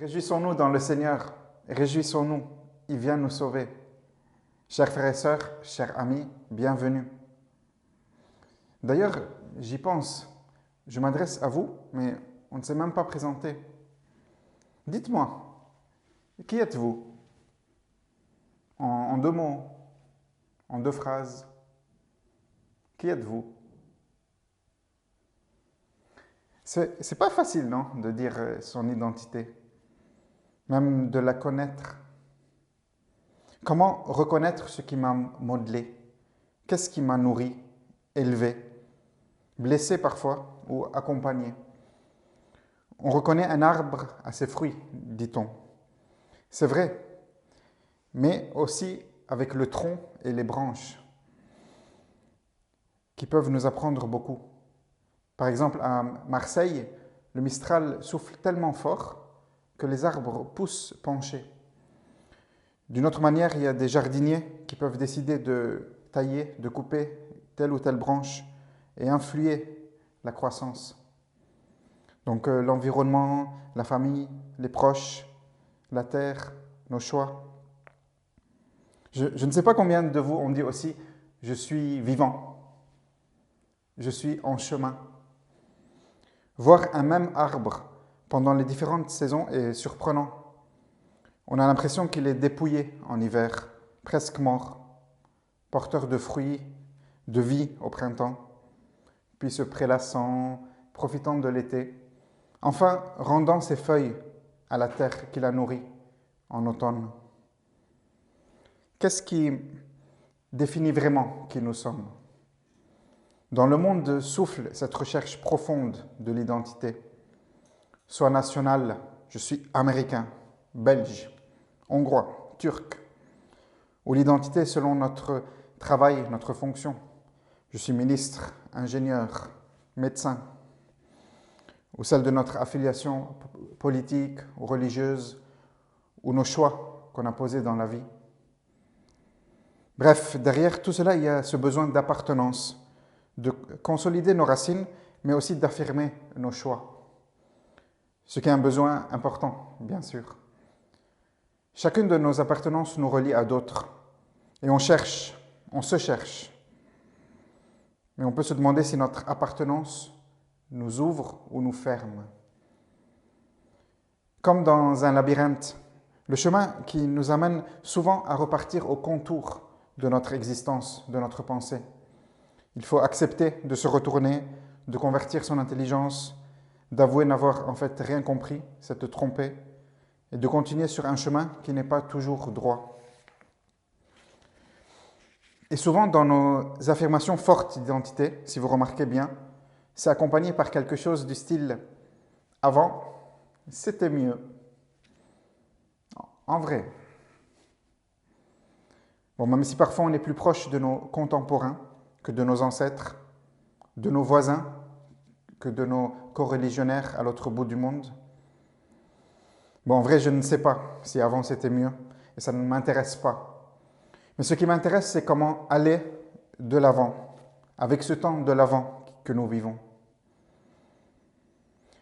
Réjouissons-nous dans le Seigneur, réjouissons-nous, il vient nous sauver. Chers frères et sœurs, chers amis, bienvenue. D'ailleurs, j'y pense, je m'adresse à vous, mais on ne s'est même pas présenté. Dites-moi, qui êtes-vous? En deux mots, en deux phrases, qui êtes-vous? C'est pas facile, non, de dire son identité, même de la connaître. Comment reconnaître ce qui m'a modelé? Qu'est-ce qui m'a nourri, élevé, blessé parfois ou accompagné? On reconnaît un arbre à ses fruits, dit-on. C'est vrai, mais aussi avec le tronc et les branches, qui peuvent nous apprendre beaucoup. Par exemple, à Marseille, le Mistral souffle tellement fort que les arbres poussent penchés. D'une autre manière, il y a des jardiniers qui peuvent décider de tailler, de couper telle ou telle branche et influer la croissance. Donc l'environnement, la famille, les proches, la terre, nos choix. Je ne sais pas combien de vous ont dit aussi « je suis vivant »,« je suis en chemin ». Voir un même arbre pendant les différentes saisons est surprenant. On a l'impression qu'il est dépouillé en hiver, presque mort, porteur de fruits, de vie au printemps, puis se prélassant, profitant de l'été, enfin rendant ses feuilles à la terre qui la nourrit en automne. Qu'est-ce qui définit vraiment qui nous sommes? Dans le monde souffle cette recherche profonde de l'identité. Soit nationale, je suis américain, belge, hongrois, turc, ou l'identité selon notre travail, notre fonction. Je suis ministre, ingénieur, médecin, ou celle de notre affiliation politique ou religieuse, ou nos choix qu'on a posés dans la vie. Bref, derrière tout cela, il y a ce besoin d'appartenance, de consolider nos racines, mais aussi d'affirmer nos choix. Ce qui est un besoin important, bien sûr. Chacune de nos appartenances nous relie à d'autres. Et on se cherche. Mais on peut se demander si notre appartenance nous ouvre ou nous ferme. Comme dans un labyrinthe, le chemin qui nous amène souvent à repartir au contour de notre existence, de notre pensée. Il faut accepter de se retourner, de convertir son intelligence, d'avouer n'avoir en fait rien compris, s'être trompé, et de continuer sur un chemin qui n'est pas toujours droit. Et souvent, dans nos affirmations fortes d'identité, si vous remarquez bien, c'est accompagné par quelque chose du style « avant, c'était mieux ». En vrai. Bon, même si parfois on est plus proche de nos contemporains que de nos ancêtres, de nos voisins, que de nos coreligionnaires à l'autre bout du monde. Bon, en vrai, je ne sais pas si avant c'était mieux, et ça ne m'intéresse pas. Mais ce qui m'intéresse, c'est comment aller de l'avant, avec ce temps de l'avant que nous vivons.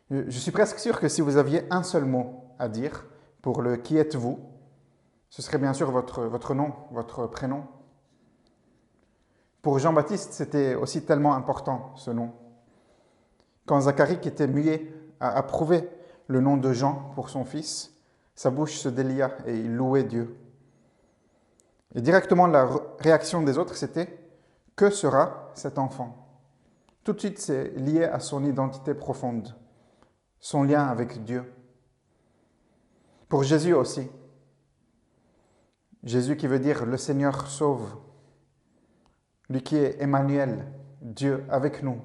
Je suis presque sûr que si vous aviez un seul mot à dire pour le « qui êtes-vous », ce serait bien sûr votre nom, votre prénom. Pour Jean-Baptiste, c'était aussi tellement important, ce nom. Quand Zacharie, qui était muet, a approuvé le nom de Jean pour son fils, sa bouche se délia et il louait Dieu. Et directement, la réaction des autres, c'était « Que sera cet enfant ?» Tout de suite, c'est lié à son identité profonde, son lien avec Dieu. Pour Jésus aussi. Jésus qui veut dire « Le Seigneur sauve », lui qui est Emmanuel, Dieu avec nous.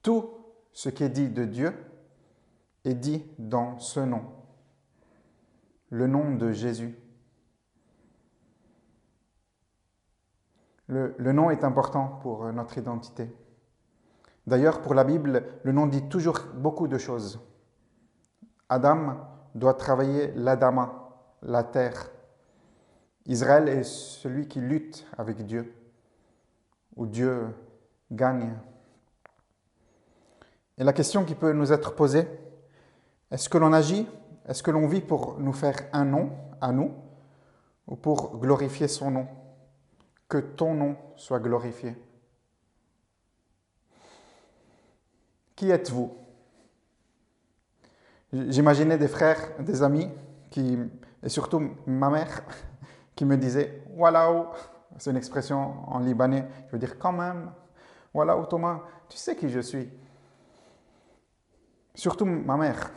Tout ce qui est dit de Dieu est dit dans ce nom, le nom de Jésus. Le nom est important pour notre identité. D'ailleurs, pour la Bible, le nom dit toujours beaucoup de choses. Adam doit travailler l'Adama, la terre. Israël est celui qui lutte avec Dieu, où Dieu gagne. Et la question qui peut nous être posée, Est-ce que l'on agit, est-ce que l'on vit pour nous faire un nom à nous ou pour glorifier son nom? Que ton nom soit glorifié. Qui êtes-vous? J'imaginais des frères, des amis, et surtout ma mère, qui me disait « Waouh !» C'est une expression en libanais, je veux dire « quand même ». « Waouh Thomas, tu sais qui je suis ?» Surtout ma mère.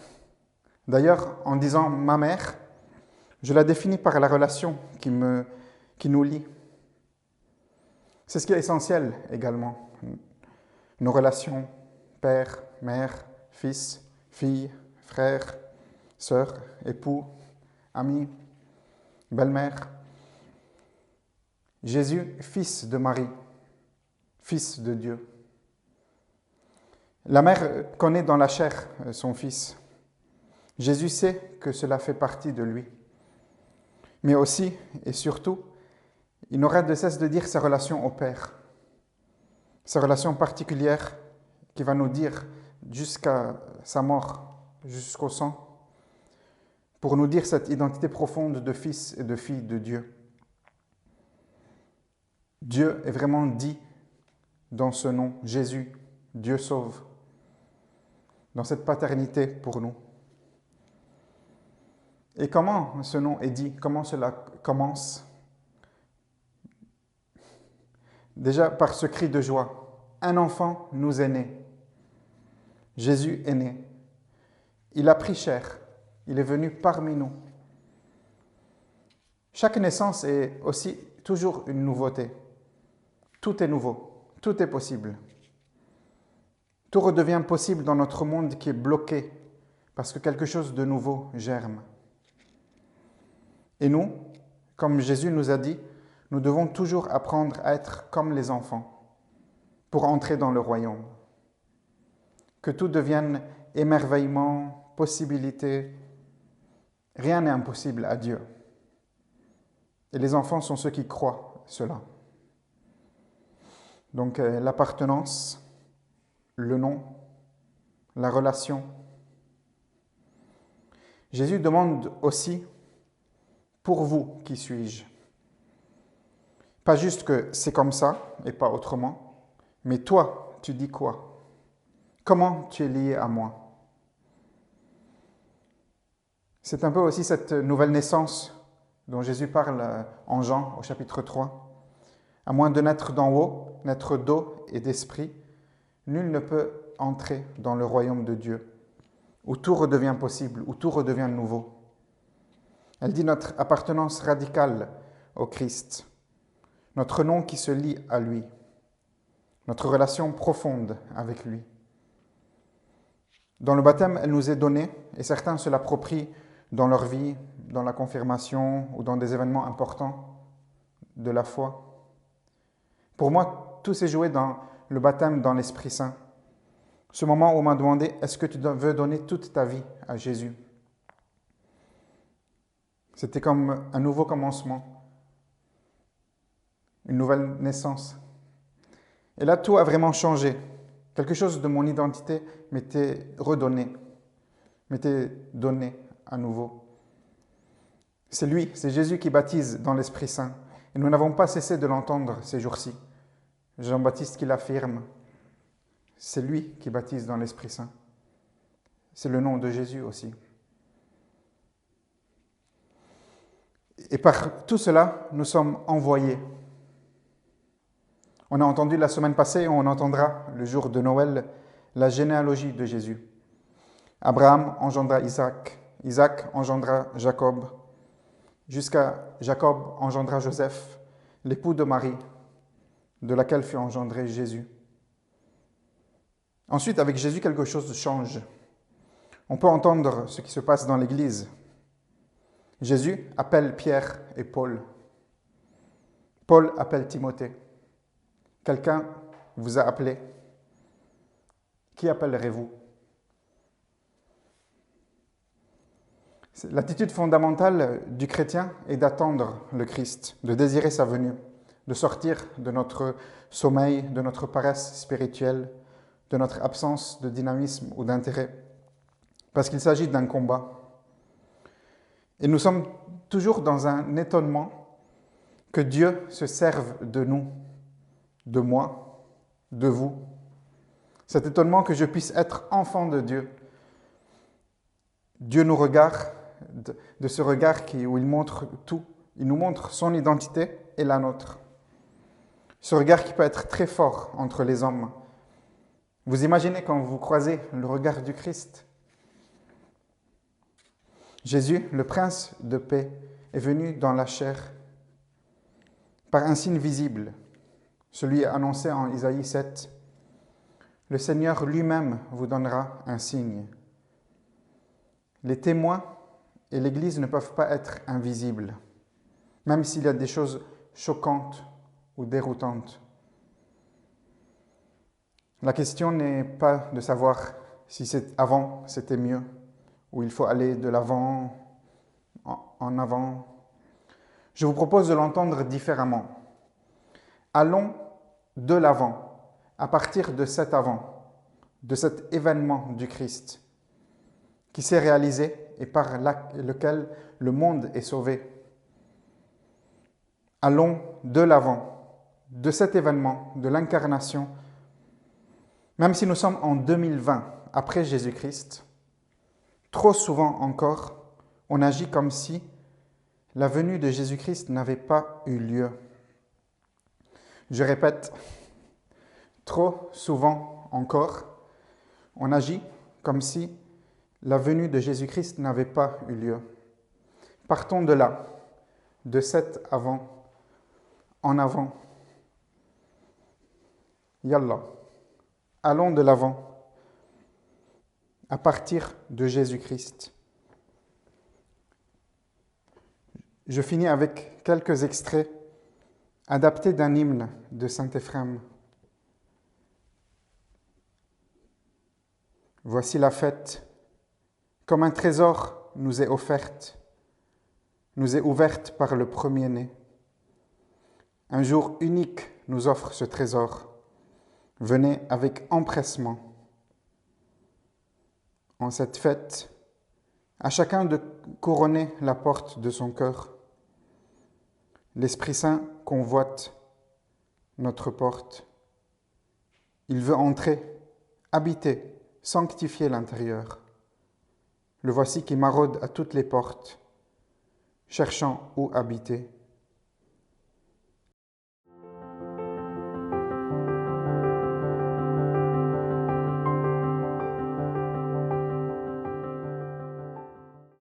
D'ailleurs, en disant « ma mère », je la définis par la relation qui nous lie. C'est ce qui est essentiel également. Nos relations, père, mère, fils, fille, frère, sœur, époux, ami, belle-mère. Jésus, fils de Marie, fils de Dieu. La mère connaît dans la chair son fils. Jésus sait que cela fait partie de lui. Mais aussi et surtout, il n'aura de cesse de dire sa relation au Père, sa relation particulière qui va nous dire jusqu'à sa mort, jusqu'au sang, pour nous dire cette identité profonde de fils et de fille de Dieu. Dieu est vraiment dit dans ce nom, Jésus, Dieu sauve, dans cette paternité pour nous. Et comment ce nom est dit? Comment cela commence? Déjà par ce cri de joie. Un enfant nous est né. Jésus est né. Il a pris chair. Il est venu parmi nous. Chaque naissance est aussi toujours une nouveauté. Tout est nouveau. Tout est possible. Tout redevient possible dans notre monde qui est bloqué parce que quelque chose de nouveau germe. Et nous, comme Jésus nous a dit, nous devons toujours apprendre à être comme les enfants pour entrer dans le royaume. Que tout devienne émerveillement, possibilité. Rien n'est impossible à Dieu. Et les enfants sont ceux qui croient cela. Donc l'appartenance, le nom, la relation. Jésus demande aussi, pour vous, qui suis-je? Pas juste que c'est comme ça et pas autrement, mais toi, tu dis quoi? Comment tu es lié à moi? C'est un peu aussi cette nouvelle naissance dont Jésus parle en Jean au chapitre 3. À moins de naître d'en haut, naître d'eau et d'esprit, nul ne peut entrer dans le royaume de Dieu, où tout redevient possible, où tout redevient nouveau. Elle dit notre appartenance radicale au Christ, notre nom qui se lie à lui, notre relation profonde avec lui. Dans le baptême, elle nous est donnée, et certains se l'approprient dans leur vie, dans la confirmation ou dans des événements importants de la foi. Pour moi, tout s'est joué dans le baptême dans l'Esprit Saint. Ce moment où on m'a demandé, est-ce que tu veux donner toute ta vie à Jésus? C'était comme un nouveau commencement, une nouvelle naissance. Et là, tout a vraiment changé. Quelque chose de mon identité m'était redonné, m'était donné à nouveau. C'est lui, c'est Jésus qui baptise dans l'Esprit Saint. Et nous n'avons pas cessé de l'entendre ces jours-ci. Jean-Baptiste qui l'affirme. C'est lui qui baptise dans l'Esprit Saint. C'est le nom de Jésus aussi. Et par tout cela, nous sommes envoyés. On a entendu la semaine passée, on entendra le jour de Noël, la généalogie de Jésus. Abraham engendra Isaac, Isaac engendra Jacob, jusqu'à Jacob engendra Joseph, l'époux de Marie, de laquelle fut engendré Jésus. Ensuite, avec Jésus, quelque chose change. On peut entendre ce qui se passe dans l'Église. Jésus appelle Pierre et Paul. Paul appelle Timothée. Quelqu'un vous a appelé. Qui appellerez-vous? L'attitude fondamentale du chrétien est d'attendre le Christ, de désirer sa venue, de sortir de notre sommeil, de notre paresse spirituelle, de notre absence de dynamisme ou d'intérêt, parce qu'il s'agit d'un combat. Et nous sommes toujours dans un étonnement que Dieu se serve de nous, de moi, de vous. Cet étonnement que je puisse être enfant de Dieu. Dieu nous regarde de ce regard où il montre tout. Il nous montre son identité et la nôtre. Ce regard qui peut être très fort entre les hommes. Vous imaginez quand vous croisez le regard du Christ. Jésus, le prince de paix, est venu dans la chair par un signe visible, celui annoncé en Isaïe 7. Le Seigneur lui-même vous donnera un signe. Les témoins et l'Église ne peuvent pas être invisibles, même s'il y a des choses choquantes ou déroutantes. La question n'est pas de savoir si avant c'était mieux, ou il faut aller de l'avant, en avant. Je vous propose de l'entendre différemment. Allons de l'avant, à partir de cet avant, de cet événement du Christ, qui s'est réalisé et par lequel le monde est sauvé. Allons de l'avant, de cet événement, de l'incarnation, même si nous sommes en 2020, après Jésus-Christ, trop souvent encore, on agit comme si la venue de Jésus-Christ n'avait pas eu lieu. Je répète, trop souvent encore, on agit comme si la venue de Jésus-Christ n'avait pas eu lieu. Partons de là, de cet avant, en avant. Yallah. Allons de l'avant, à partir de Jésus-Christ. Je finis avec quelques extraits adaptés d'un hymne de saint Éphrem. Voici la fête, comme un trésor nous est offerte, nous est ouverte par le premier-né. Un jour unique nous offre ce trésor. Venez avec empressement. En cette fête, à chacun de couronner la porte de son cœur. L'Esprit Saint convoite notre porte. Il veut entrer, habiter, sanctifier l'intérieur. Le voici qui maraude à toutes les portes, cherchant où habiter.